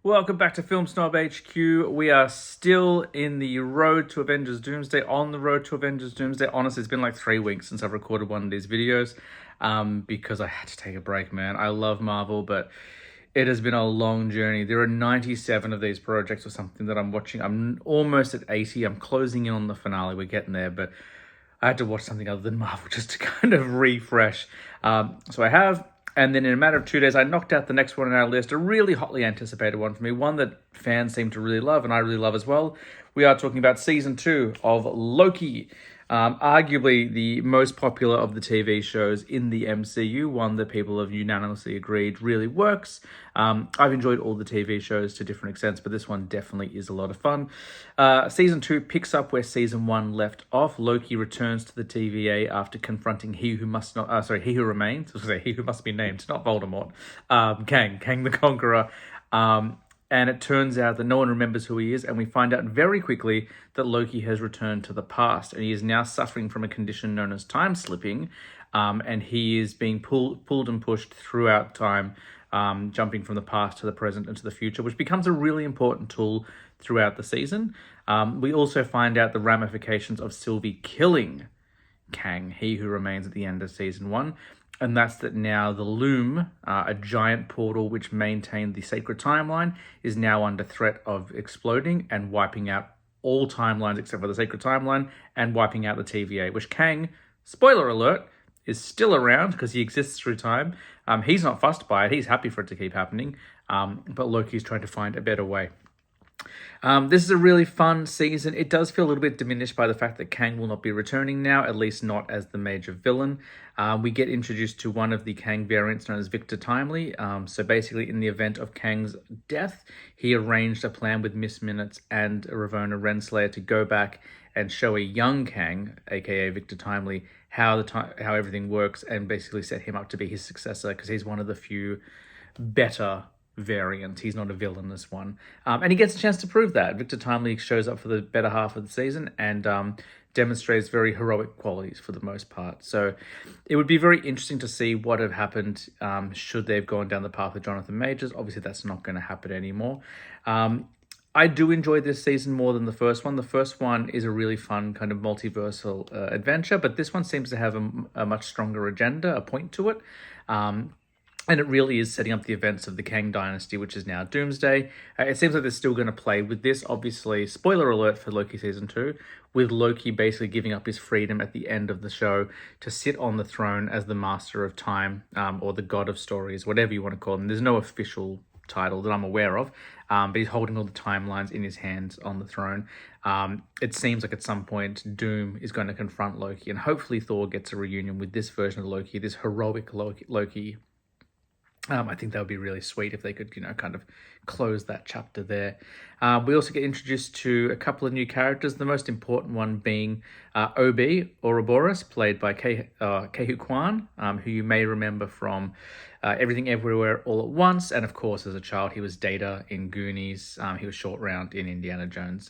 Welcome back to Film Snob HQ. We are still in the road to Avengers Doomsday, on the road to Avengers Doomsday. Honestly, it's been like 3 weeks since I've recorded one of these videos because I had to take a break, man. I love Marvel, but it has been a long journey. There are 97 of these projects or something that I'm watching. I'm almost at 80. I'm closing in on the finale. We're getting there, but I had to watch something other than Marvel just to kind of refresh. So I have. And then in a matter of 2 days, I knocked out the next one on our list, a really hotly anticipated one for me, one that fans seem to really love, and I really love as well. We are talking about Season 2 of Loki, arguably the most popular of the TV shows in the MCU, one that people have unanimously agreed really works. I've enjoyed all the TV shows to different extents, but this one definitely is a lot of fun. Season 2 picks up where Season 1 left off. Loki returns to the TVA after confronting he who must remains. He who must be named, not Voldemort. Kang the Conqueror. And it turns out that no one remembers who he is, and we find out very quickly that Loki has returned to the past, and he is now suffering from a condition known as time slipping, and he is being pulled and pushed throughout time, jumping from the past to the present and to the future, which becomes a really important tool throughout the season. We also find out the ramifications of Sylvie killing Kang, he who remains at the end of Season 1. And that's that now the Loom, a giant portal which maintained the sacred timeline, is now under threat of exploding and wiping out all timelines except for the sacred timeline and wiping out the TVA, which Kang, spoiler alert, is still around because he exists through time. He's not fussed by it. He's happy for it to keep happening. But Loki's trying to find a better way. This is a really fun season. It does feel a little bit diminished by the fact that Kang will not be returning now, at least not as the major villain. We get introduced to one of the Kang variants known as Victor Timely. So basically, in the event of Kang's death, he arranged a plan with Miss Minutes and Ravonna Renslayer to go back and show a young Kang, aka Victor Timely, how everything works, and basically set him up to be his successor because he's one of the few better variant. He's not a villainous one. And he gets a chance to prove that. Victor Timely shows up for the better half of the season and demonstrates very heroic qualities for the most part. So it would be very interesting to see what had happened should they have gone down the path of Jonathan Majors. Obviously, that's not going to happen anymore. I do enjoy this season more than the first one. The first one is a really fun kind of multiversal adventure, but this one seems to have a much stronger agenda, a point to it. And it really is setting up the events of the Kang Dynasty, which is now Doomsday. It seems like they're still going to play with this, obviously, spoiler alert for Loki Season 2, with Loki basically giving up his freedom at the end of the show to sit on the throne as the Master of Time, or the God of Stories, whatever you want to call him. There's no official title that I'm aware of, but he's holding all the timelines in his hands on the throne. It seems like at some point Doom is going to confront Loki, and hopefully Thor gets a reunion with this version of Loki, this heroic Loki. I think that would be really sweet if they could, kind of close that chapter there. We also get introduced to a couple of new characters, the most important one being OB, Ouroboros, played by Ke Kwan, who you may remember from Everything Everywhere All at Once. And of course, as a child, he was Data in Goonies. He was Short Round in Indiana Jones,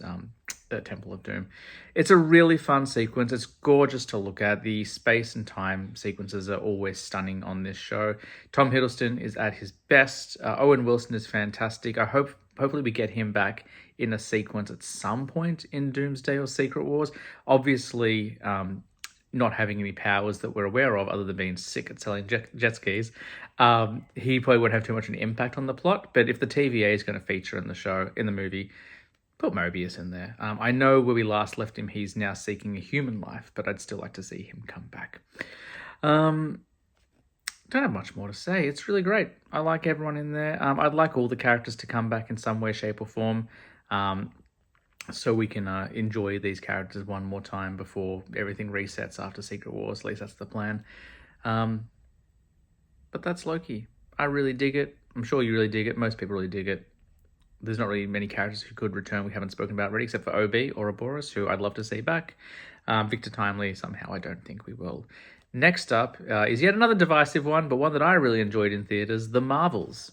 Temple of Doom. It's a really fun sequence. It's gorgeous to look at. The space and time sequences are always stunning on this show. Tom Hiddleston is at his best. Owen Wilson is fantastic. Hopefully we get him back in a sequence at some point in Doomsday or Secret Wars. Obviously, not having any powers that we're aware of other than being sick at selling jet skis, he probably won't have too much of an impact on the plot. But if the TVA is going to feature in the movie, put Mobius in there. I know where we last left him, he's now seeking a human life, but I'd still like to see him come back. Don't have much more to say. It's really great. I like everyone in there. I'd like all the characters to come back in some way, shape, or form, so we can enjoy these characters one more time before everything resets after Secret Wars. At least that's the plan. But that's Loki. I really dig it. I'm sure you really dig it. Most people really dig it. There's not really many characters who could return we haven't spoken about already, except for OB, Ouroboros, who I'd love to see back. Victor Timely, somehow I don't think we will. Next up is yet another divisive one, but one that I really enjoyed in theaters, The Marvels.